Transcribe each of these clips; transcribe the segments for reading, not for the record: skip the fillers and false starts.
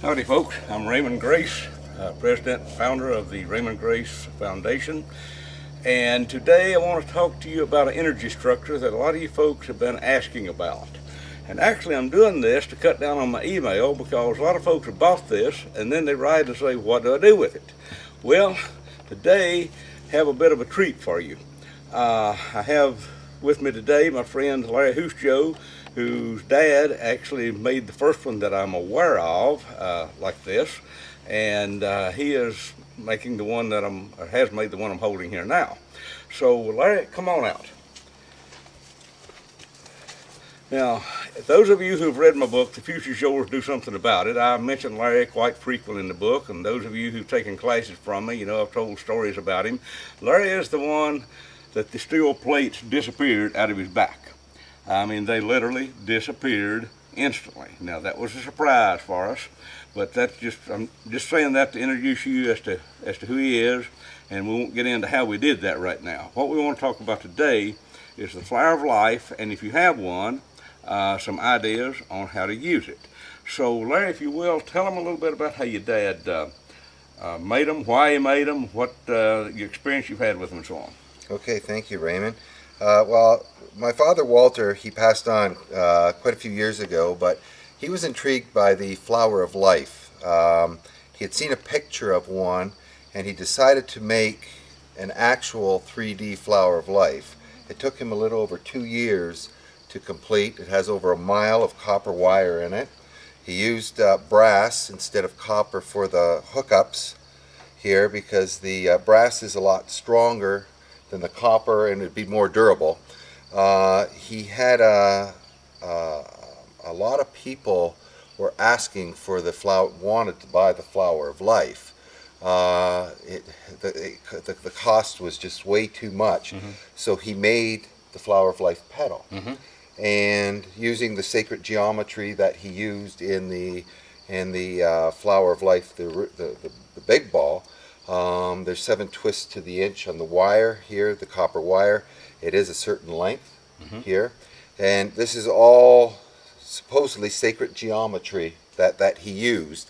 Howdy folks, I'm Raymond Grace, President and Founder of the Raymond Grace Foundation, and today I want to talk to you about an energy structure that a lot of you folks have been asking about. And actually I'm doing this to cut down on my email because a lot of folks have bought this and then they write and say, what do I do with it? Well, today I have a bit of a treat for you. I have with me today my friend Larry Husjo, whose dad actually made the first one that I'm aware of like this, and he is making the one that has made the one I'm holding here now. So Larry, come on out. Now, those of you who've read my book, The Future's Yours, Do Something About It, I mention Larry quite frequently in the book, and those of you who've taken classes from me, you know I've told stories about him. Larry is the one that the steel plates disappeared out of his back. I mean, they literally disappeared instantly. Now, that was a surprise for us, but that's I'm just saying that to introduce you as to who he is, and we won't get into how we did that right now. What we want to talk about today is the flower of life, and if you have one, some ideas on how to use it. So, Larry, if you will, tell them a little bit about how your dad made them, why he made them, what your experience you've had with them, and so on. Okay, thank you, Raymond. Well, my father, Walter, he passed on quite a few years ago, but he was intrigued by the flower of life. He had seen a picture of one, and he decided to make an actual 3D flower of life. It took him a little over 2 years to complete. It has over a mile of copper wire in it. He used brass instead of copper for the hookups here because the brass is a lot stronger than the copper and it'd be more durable. He had a lot of people were asking for the flower, wanted to buy the flower of life. The cost was just way too much, so he made the flower of life petal. And using the sacred geometry that he used in the flower of life, the big ball. There's 7 twists to the inch on the wire here, the copper wire. It is a certain length here, and this is all supposedly sacred geometry that he used.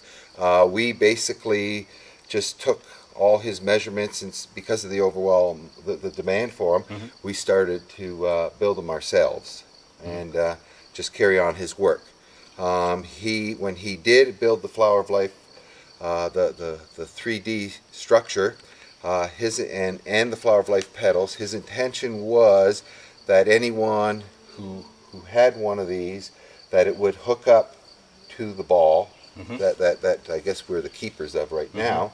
We basically just took all his measurements, and because of the overwhelm, the demand for them, we started to build them ourselves and just carry on his work. When he did build the flower of life, the 3D structure, and the flower of life petals, his intention was that anyone who had one of these, that it would hook up to the ball that I guess we're the keepers of right now.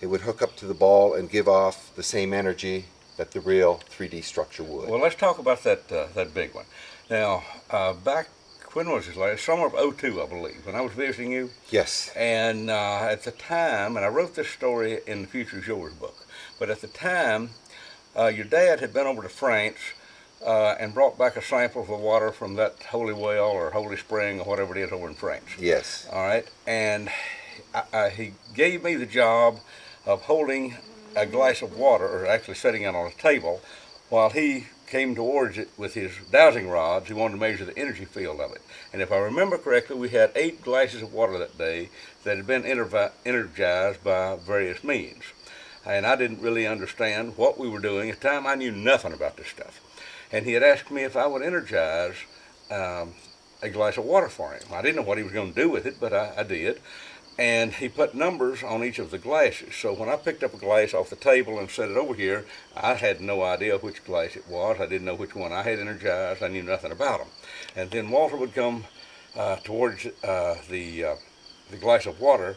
It would hook up to the ball and give off the same energy that the real 3D structure would. Well, let's talk about that big one. Now, back when was this last? Summer of '02, I believe, when I was visiting you. Yes. And at the time, and I wrote this story in the Future's Yours book, but at the time, your dad had been over to France and brought back a sample of the water from that holy well or holy spring or whatever it is over in France. Yes. All right. And he gave me the job of holding a glass of water, or actually setting it on a table, while he came towards it with his dowsing rods. He wanted to measure the energy field of it. And if I remember correctly, we had 8 glasses of water that day that had been energized by various means. And I didn't really understand what we were doing. At the time, I knew nothing about this stuff. And he had asked me if I would energize a glass of water for him. I didn't know what he was going to do with it, but I did. And he put numbers on each of the glasses. So when I picked up a glass off the table and set it over here, I had no idea which glass it was. I didn't know which one I had energized. I knew nothing about them. And then Walter would come towards the glass of water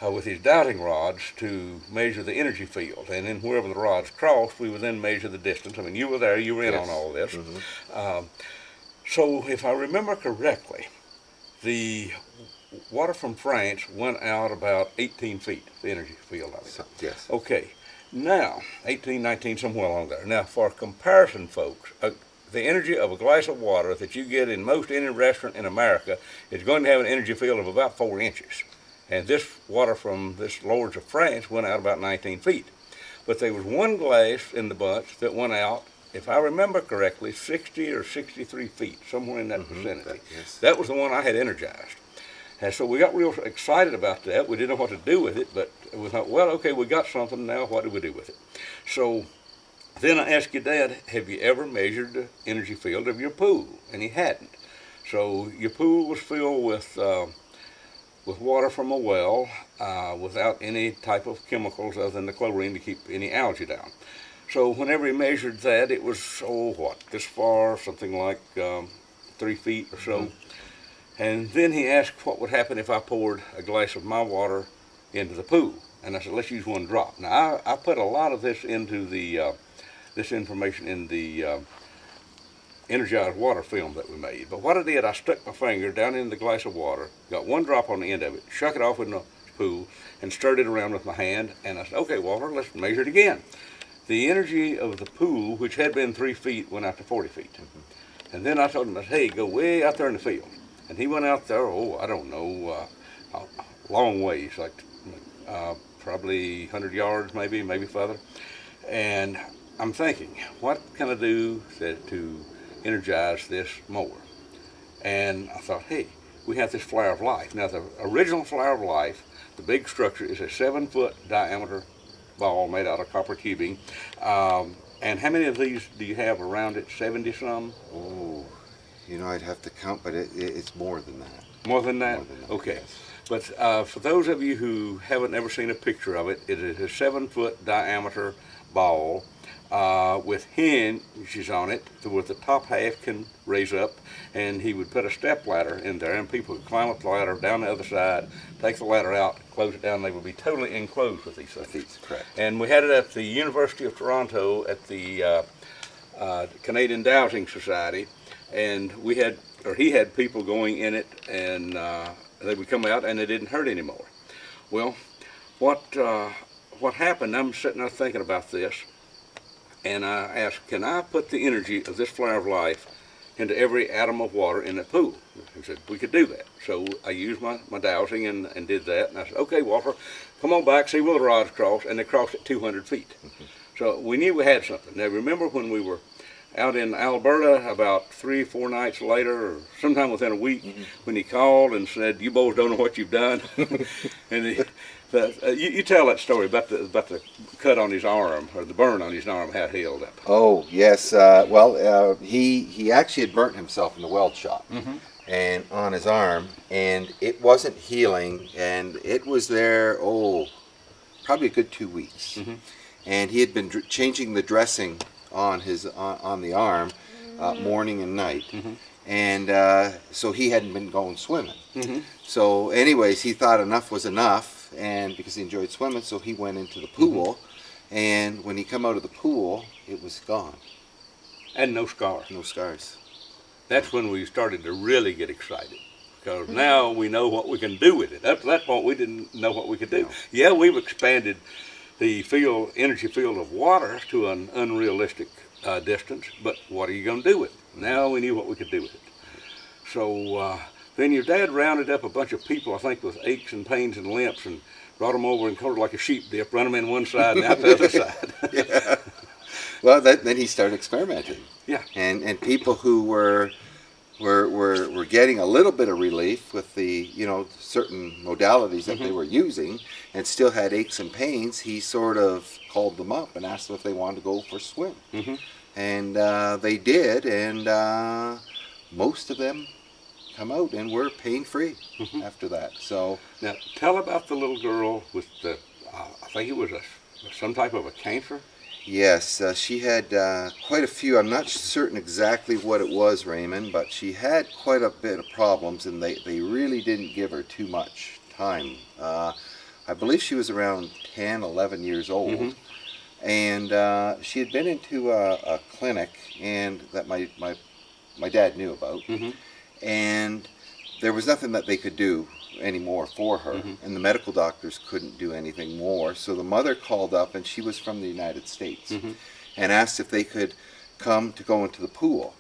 with his dowsing rods to measure the energy field. And then wherever the rods crossed, we would then measure the distance. I mean, you were there. You were in on all this. So if I remember correctly, the water from France went out about 18 feet, the energy field of it. Yes. Okay. Now, 18, 19, somewhere along there. Now, for comparison, folks, the energy of a glass of water that you get in most any restaurant in America is going to have an energy field of about 4 inches. And this water from this Lords of France went out about 19 feet. But there was one glass in the bunch that went out, if I remember correctly, 60 or 63 feet, somewhere in that vicinity. Yes. That was the one I had energized. And so we got real excited about that. We didn't know what to do with it, but we thought, well, okay, we got something now. What do we do with it? So then I asked your dad, have you ever measured the energy field of your pool? And he hadn't. So your pool was filled with water from a well without any type of chemicals other than the chlorine to keep any algae down. So whenever he measured that, it was, this far, something like 3 feet or so. And then he asked what would happen if I poured a glass of my water into the pool. And I said, let's use 1 drop. Now, I put a lot of this into the, this information in the energized water film that we made. But what I did, I stuck my finger down in the glass of water, got 1 drop on the end of it, shook it off in the pool, and stirred it around with my hand. And I said, okay, Walter, let's measure it again. The energy of the pool, which had been 3 feet, went out to 40 feet. And then I told him, hey, go way out there in the field. And he went out there, I don't know, a long ways, like probably 100 yards, maybe further. And I'm thinking, what can I do to energize this more? And I thought, hey, we have this flower of life. Now, the original flower of life, the big structure, is a 7-foot diameter ball made out of copper tubing. And how many of these do you have around it? 70-some? Oh, I'd have to count, but it's more than that. More than that? More than that, okay. Yes. But for those of you who haven't ever seen a picture of it, it is a 7-foot diameter ball with hinges on it, with the top half can raise up, and he would put a step ladder in there, and people would climb up the ladder down the other side, take the ladder out, close it down, and they would be totally enclosed with these things. Correct. And we had it at the University of Toronto at the Canadian Dowsing Society, and he had people going in it, and they would come out and it didn't hurt anymore. Well, what happened, I'm sitting there thinking about this, and I asked, can I put the energy of this flower of life into every atom of water in the pool? He said, we could do that. So I used my dowsing and did that, and I said, okay, Walter, come on back, see where the rods cross, and they crossed at 200 feet. So we knew we had something. Now remember when we were out in Alberta about 3 or 4 nights later, or sometime within a week, when he called and said, you boys don't know what you've done? And you tell that story about the cut on his arm, or the burn on his arm, how it healed up. Oh, yes. He actually had burnt himself in the weld shop and on his arm, and it wasn't healing, and it was there, probably a good 2 weeks. And he had been changing the dressing on the arm morning and night, and so he hadn't been going swimming. So anyways, he thought enough was enough, and because he enjoyed swimming, so he went into the pool, and when he come out of the pool, it was gone. And no scars. No scars. That's when we started to really get excited, because now we know what we can do with it. Up to that point, we didn't know what we could do. No. Yeah, we've expanded the energy field of water to an unrealistic distance, but what are you going to do with it? Now we knew what we could do with it. So then your dad rounded up a bunch of people, I think, with aches and pains and limps, and brought them over and called it like a sheep dip, run them in one side and out the other side. Yeah. Well, then he started experimenting. Yeah. And people who were getting a little bit of relief with the certain modalities that they were using, and still had aches and pains, he sort of called them up and asked them if they wanted to go for a swim. And they did, and most of them come out and were pain-free after that. So now tell about the little girl with the I think it was some type of a cancer. Yes, she had quite a few. I'm not certain exactly what it was, Raymond, but she had quite a bit of problems, and they really didn't give her too much time. I believe she was around 10, 11 years old, and she had been into a clinic and that my dad knew about, and there was nothing that they could do anymore for her, and the medical doctors couldn't do anything more. So the mother called up, and she was from the United States, and asked if they could come to go into the pool.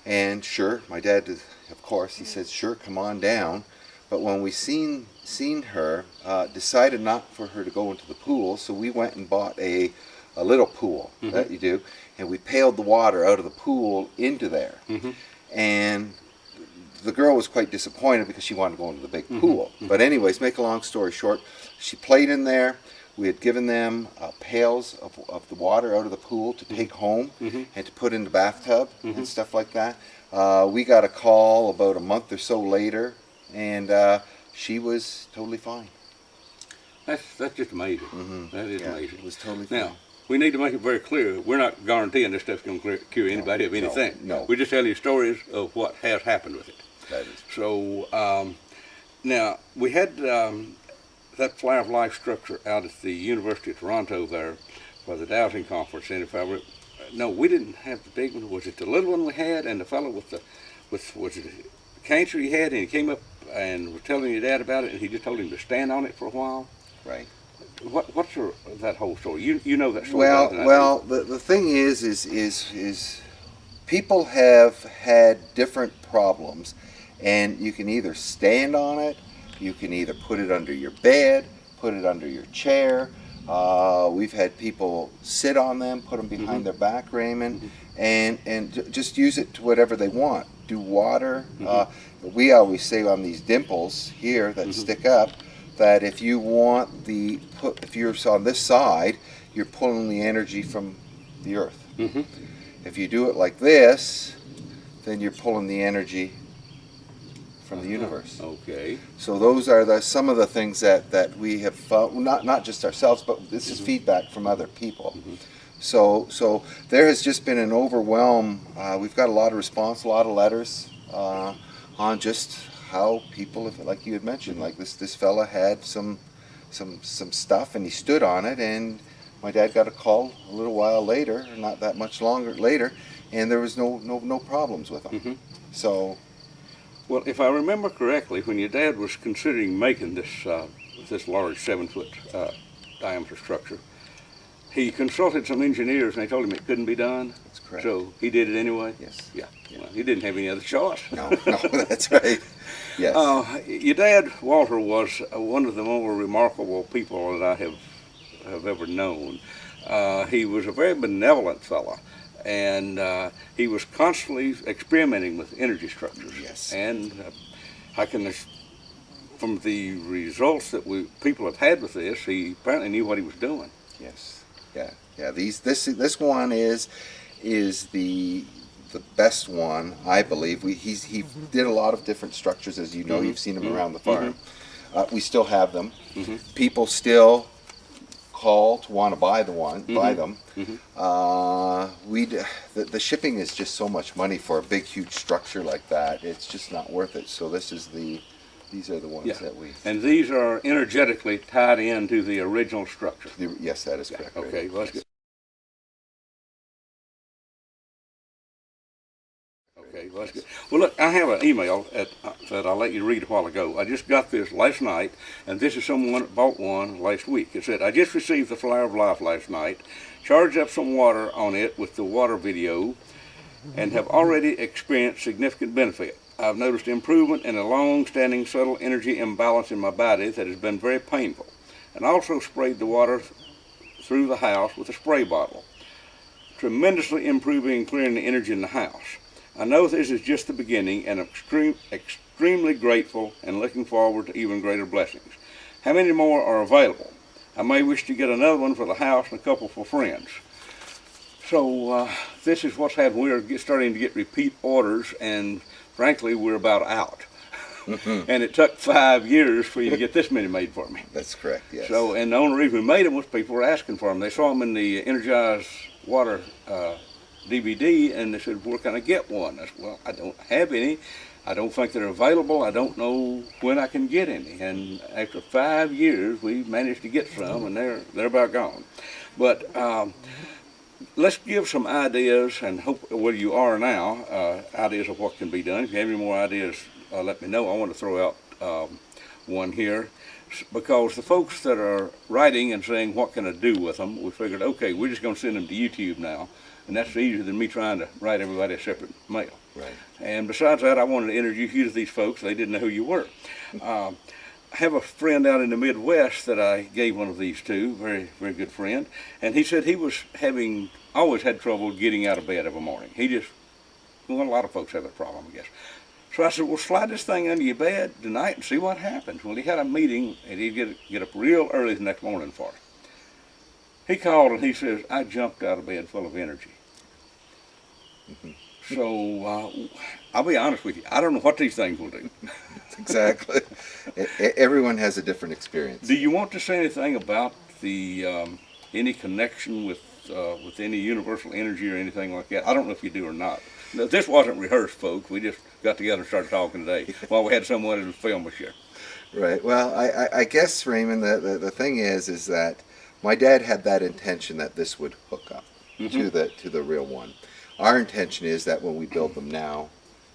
And sure, my dad, of course, he said, sure, come on down. But when we seen her, decided not for her to go into the pool, so we went and bought a little pool that you do, and we pailed the water out of the pool into there. And the girl was quite disappointed because she wanted to go into the big pool. But anyways, make a long story short, she played in there. We had given them pails of the water out of the pool to take home and to put in the bathtub and stuff like that. We got a call about a month or so later, and she was totally fine. That's just amazing. That is amazing. It was totally fine. Now, we need to make it very clear, we're not guaranteeing this stuff's going to cure anybody of anything. No. We just tell you stories of what has happened with it. That is. So, now, we had that Flower of Life structure out at the University of Toronto there for the dowsing conference. And if no, we didn't have the big one. Was it the little one we had, and the fellow was it cancer he had, and he came up and was telling your dad about it, and he just told him to stand on it for a while? Right. What's that whole story? You know that story. Well, the thing is people have had different problems, and you can either stand on it, you can either put it under your bed, put it under your chair. We've had people sit on them, put them behind their back, Raymond, and just use it to whatever they want. Do water. We always say on these dimples here that stick up, that if you want if you're on this side, you're pulling the energy from the earth. If you do it like this, then you're pulling the energy from the universe. Okay. So those are some of the things that we have found, not just ourselves, but this is feedback from other people. So there has just been an overwhelm. We've got a lot of response, a lot of letters on just how people, like you had mentioned, like this fella had some stuff and he stood on it, and my dad got a call a little while later, not that much longer later, and there was no problems with him. So, well, if I remember correctly, when your dad was considering making this large 7-foot diameter structure, he consulted some engineers and they told him it couldn't be done. That's correct. So he did it anyway? Yes. Yeah. Well, he didn't have any other choice. No, that's right. Yes. Your dad, Walter, was one of the more remarkable people that I have ever known. He was a very benevolent fellow, and he was constantly experimenting with energy structures. Yes. And I can, from the results that people have had with this, he apparently knew what he was doing. Yes. Yeah. This one is the best one, I believe. He did a lot of different structures, as you know. You've seen them around the farm. We still have them. People still call to want to buy them. The shipping is just so much money for a big, huge structure like that. It's just not worth it. So these are the ones that we. And these are energetically tied into the original structure. Yes, that is correct. Okay, well, that's good. Okay, well, that's good. Well, look, I have an email that I'll let you read a while ago. I just got this last night, and this is someone that bought one last week. It said, I just received the Flower of Life last night, charged up some water on it with the water video, and have already experienced significant benefit. I've noticed improvement in a long-standing subtle energy imbalance in my body that has been very painful, and also sprayed the water through the house with a spray bottle, tremendously improving and clearing the energy in the house. I know this is just the beginning, and I'm extremely grateful and looking forward to even greater blessings. How many more are available? I may wish to get another one for the house and a couple for friends. So this is what's happening. We're starting to get repeat orders, and frankly, we're about out. And it took 5 years for you to get this many made for me. That's correct, yes. So, and the only reason we made them was people were asking for them. They saw them in the Energized Water DVD, and they said, where can I get one? I said, well, I don't have any. I don't think they're available. I don't know when I can get any. And after 5 years, we managed to get some, and they're about gone. But let's give some ideas, and hope where you are now, ideas of what can be done. If you have any more ideas, let me know. I want to throw out one here, because the folks that are writing and saying, what can I do with them, we figured, okay, we're just going to send them to YouTube now, and that's easier than me trying to write everybody a separate mail. Right. And besides that, I wanted to introduce you to these folks. They didn't know who you were. I have a friend out in the Midwest that I gave one of these to, very, very good friend, and he said he was always had trouble getting out of bed of a morning. Well, a lot of folks have that problem, I guess. So I said, well, slide this thing under your bed tonight and see what happens. Well, he had a meeting, and he'd get up real early the next morning for it. He called and he says, I jumped out of bed full of energy. So I'll be honest with you, I don't know what these things will do. Exactly. Everyone has a different experience. Do you want to say anything about the any connection with any universal energy or anything like that? I don't know if you do or not. No, this wasn't rehearsed, folks. We just got together and started talking today while we had someone to film us here. Right. Well, I guess, Raymond, the thing is that my dad had that intention that this would hook up to the real one. Our intention is that when we build them now,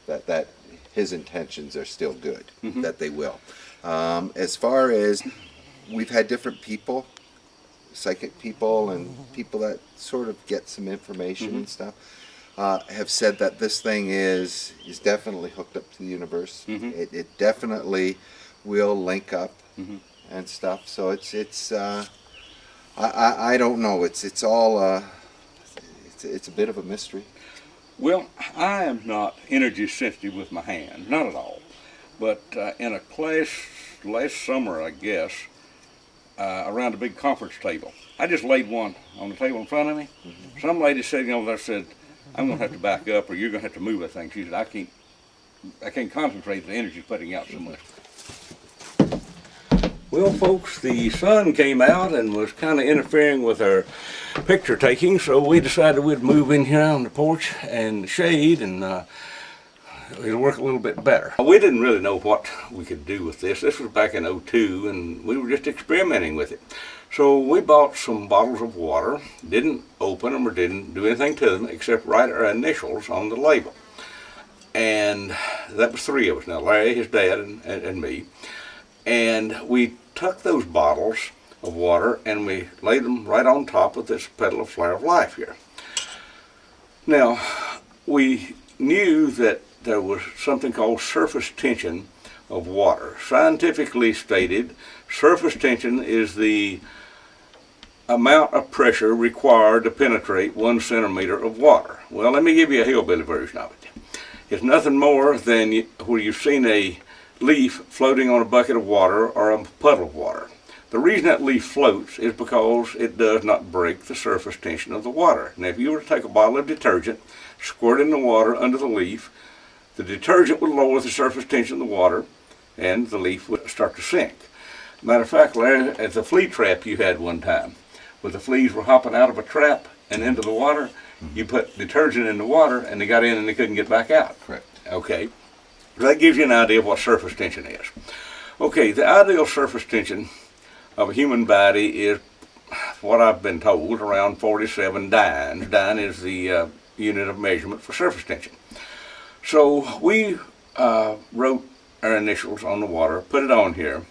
that his intentions are still good, that they will. As far as we've had different people, psychic people and people that sort of get some information and stuff, have said that this thing is definitely hooked up to the universe. It definitely will link up and stuff. So it's I don't know. It's all it's a bit of a mystery. Well, I am not energy sensitive with my hand, not at all. But in a class last summer, I guess, around a big conference table, I just laid one on the table in front of me. Some lady sitting over there said, I'm going to have to back up or you're going to have to move that thing. She said, I can't concentrate, the energy's putting out so much. Well, folks, the sun came out and was kind of interfering with our picture taking, so we decided we'd move in here on the porch and shade, and it'll work a little bit better. We didn't really know what we could do with this. This was back in '02, and we were just experimenting with it. So we bought some bottles of water, didn't open them or didn't do anything to them except write our initials on the label. And that was three of us now, Larry, his dad, and me. And we took those bottles of water and we laid them right on top of this petal of flower of life here. Now, we knew that there was something called surface tension of water. Scientifically stated, surface tension is the amount of pressure required to penetrate 1 centimeter of water. Well, let me give you a hillbilly version of it. It's nothing more than where you've seen a leaf floating on a bucket of water or a puddle of water. The reason that leaf floats is because it does not break the surface tension of the water. Now, if you were to take a bottle of detergent, squirt in the water under the leaf, the detergent would lower the surface tension of the water and the leaf would start to sink. Matter of fact, Larry, at the flea trap you had one time, where the fleas were hopping out of a trap and into the water, you put detergent in the water and they got in and they couldn't get back out. Correct. Okay. That gives you an idea of what surface tension is. Okay, the ideal surface tension of a human body is, what I've been told, around 47 dynes. Dyne is the unit of measurement for surface tension. So we wrote our initials on the water, put it on here,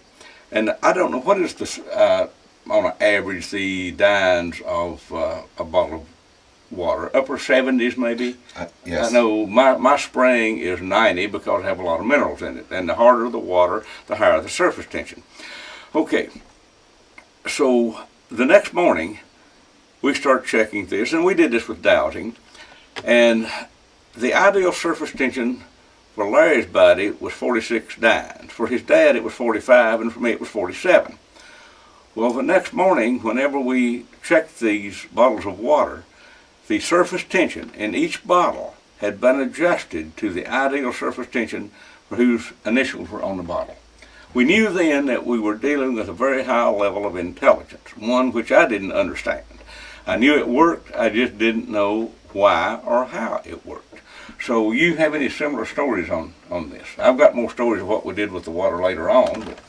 and I don't know what is the, on an average, the dynes of a bottle of water, upper 70s maybe. Yes. I know my spring is 90 because I have a lot of minerals in it, and the harder the water, the higher the surface tension. Okay, so the next morning we start checking this, and we did this with dowsing, and the ideal surface tension for Larry's body was 46 dynes. For his dad it was 45, and for me it was 47. Well, the next morning, whenever we checked these bottles of water, the surface tension in each bottle had been adjusted to the ideal surface tension for whose initials were on the bottle. We knew then that we were dealing with a very high level of intelligence, one which I didn't understand. I knew it worked, I just didn't know why or how it worked. So you have any similar stories on this? I've got more stories of what we did with the water later on. But,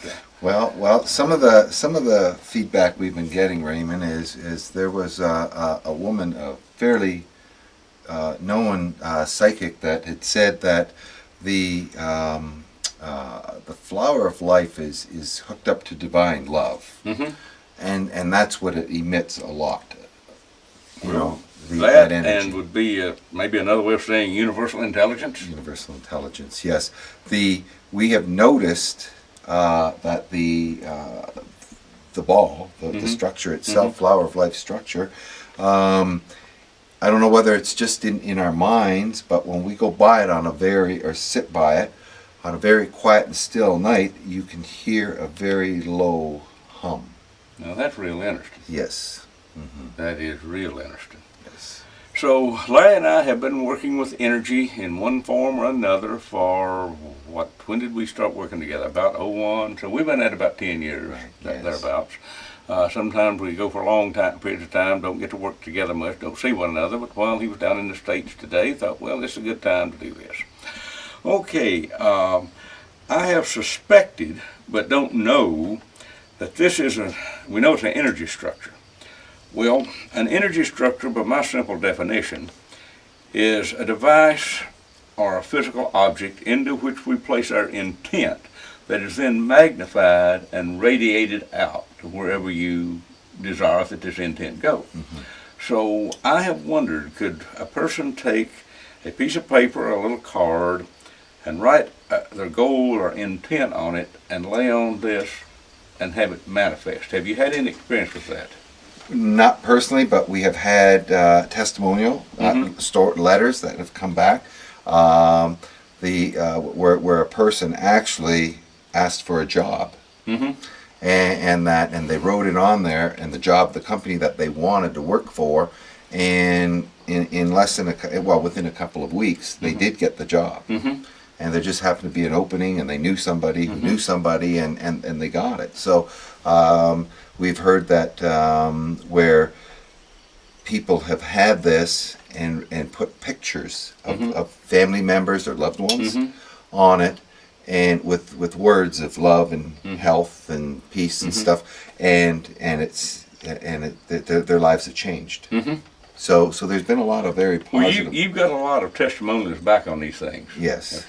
Well, some of the feedback we've been getting, Raymond, is there was a woman, a fairly known psychic, that had said that the flower of life is hooked up to divine love, and that's what it emits a lot. You know, that energy. And would be maybe another way of saying universal intelligence. Universal intelligence, yes. We have noticed that the ball, the structure itself, flower of life structure, I don't know whether it's just in our minds, but when we go by it or sit by it, on a very quiet and still night, you can hear a very low hum. Now that's real interesting. Yes. Mm-hmm. That is real interesting. Yes. So Larry and I have been working with energy in one form or another for, when did we start working together? About '01. So we've been at about 10 years, Right, yes. thereabouts. Sometimes we go for long periods of time, don't get to work together much, don't see one another, but while he was down in the States today, thought, well, this is a good time to do this. Okay, I have suspected, but don't know, that this is we know it's an energy structure. Well, an energy structure, by my simple definition, is a device or a physical object into which we place our intent that is then magnified and radiated out to wherever you desire that this intent go. Mm-hmm. So I have wondered, could a person take a piece of paper, a little card, and write their goal or intent on it and lay on this and have it manifest? Have you had any experience with that? Not personally, but we have had testimonial letters that have come back. Where a person actually asked for a job, and they wrote it on there, and the company that they wanted to work for, and in less than within a couple of weeks, they did get the job. And there just happened to be an opening, and they knew somebody who knew somebody, and they got it. So we've heard that where people have had this and put pictures of family members or loved ones on it, and with words of love and health and peace and stuff, and their lives have changed. So there's been a lot of very positive. Well, you've got a lot of testimonials back on these things. Yes.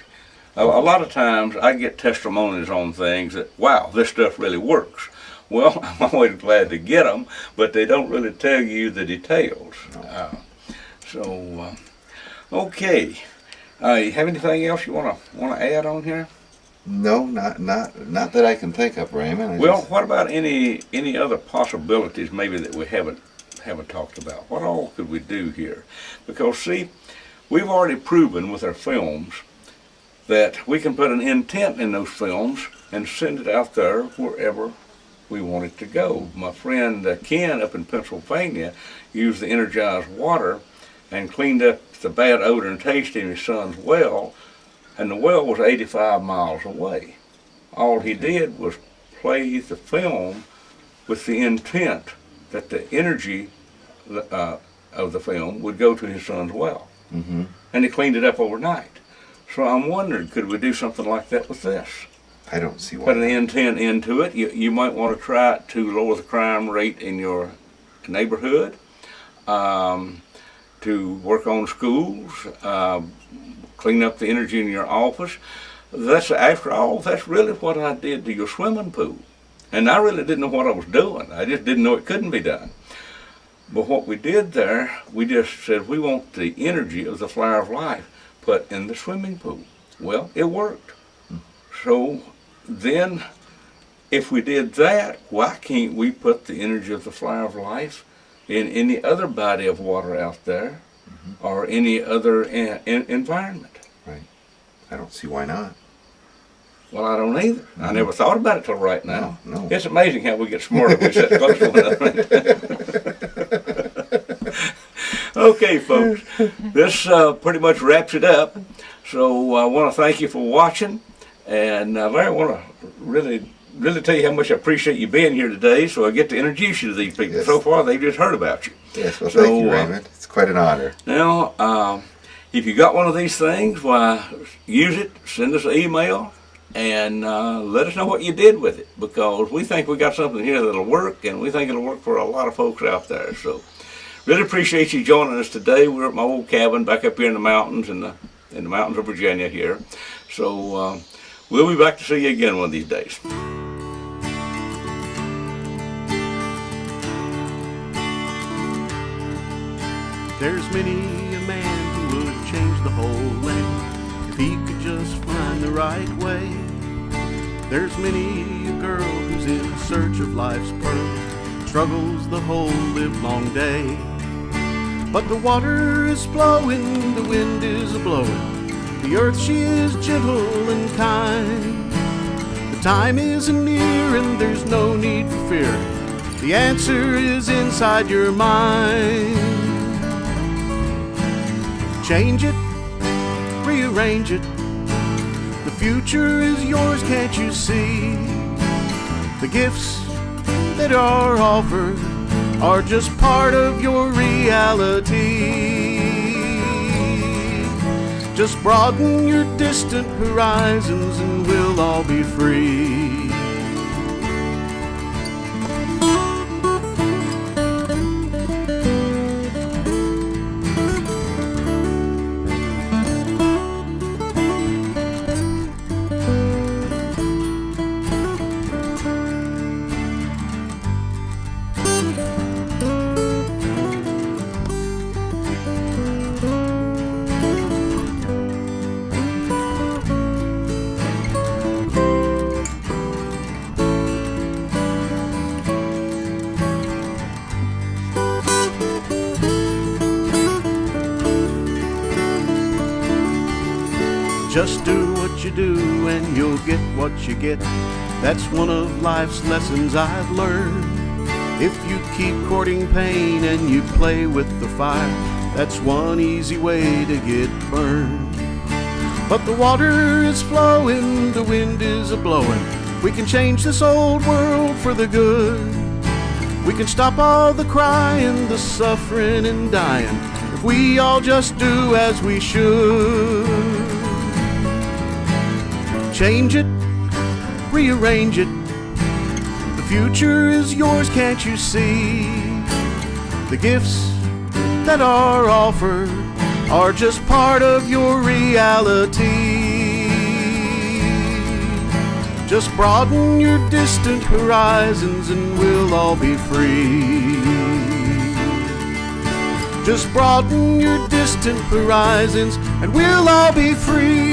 A lot of times I get testimonials on things that, wow, this stuff really works. Well, I'm always glad to get them, but they don't really tell you the details. Okay. You have anything else you want to add on here? No, not that I can think of, Raymond. What about any other possibilities maybe that we haven't talked about? What all could we do here? Because see, we've already proven with our films that we can put an intent in those films and send it out there wherever we want it to go. My friend Ken up in Pennsylvania used the energized water and cleaned up the bad odor and taste in his son's well, and the well was 85 miles away. All he did was play the film with the intent that the energy of the film would go to his son's well. And he cleaned it up overnight. So I'm wondering, could we do something like that with this? I don't see why. Put an intent into it. You might want to try it to lower the crime rate in your neighborhood, to work on schools, clean up the energy in your office. After all, that's really what I did to your swimming pool. And I really didn't know what I was doing. I just didn't know it couldn't be done. But what we did there, we just said we want the energy of the flower of life put in the swimming pool. Well, it worked. So then, if we did that, why can't we put the energy of the flower of life in any other body of water out there, or any other environment? Right. I don't see why not. Well, I don't either. I never thought about it till right now. No. It's amazing how we get smarter when we sit close to one another. Okay, folks, this pretty much wraps it up. So I want to thank you for watching, and Larry, I want to really tell you how much I appreciate you being here today, so I get to introduce you to these people. Yes. So far, they've just heard about you. Yes, well, thank you, Raymond. It's quite an honor. Now, if you got one of these things, why, use it, send us an email, and let us know what you did with it, because we think we got something here that'll work, and we think it'll work for a lot of folks out there. So really appreciate you joining us today. We're at my old cabin back up here in the mountains, in the mountains of Virginia here. So we'll be back to see you again one of these days. There's many a man who would change the whole land if he could just find the right way. There's many a girl who's in search of life's pearl, struggles the whole livelong day. But the water is flowing, the wind is a-blowing, the earth she is gentle and kind. The time isn't near and there's no need for fear. The answer is inside your mind. Change it, rearrange it. The future is yours, can't you see? The gifts that are offered are just part of your reality. Just broaden your distant horizons and we'll all be free. Just do what you do and you'll get what you get. That's one of life's lessons I've learned. If you keep courting pain and you play with the fire, that's one easy way to get burned. But the water is flowing, the wind is a-blowing. We can change this old world for the good. We can stop all the crying, the suffering and dying, if we all just do as we should. Change it, rearrange it. The future is yours, can't you see? The gifts that are offered are just part of your reality. Just broaden your distant horizons and we'll all be free. Just broaden your distant horizons and we'll all be free.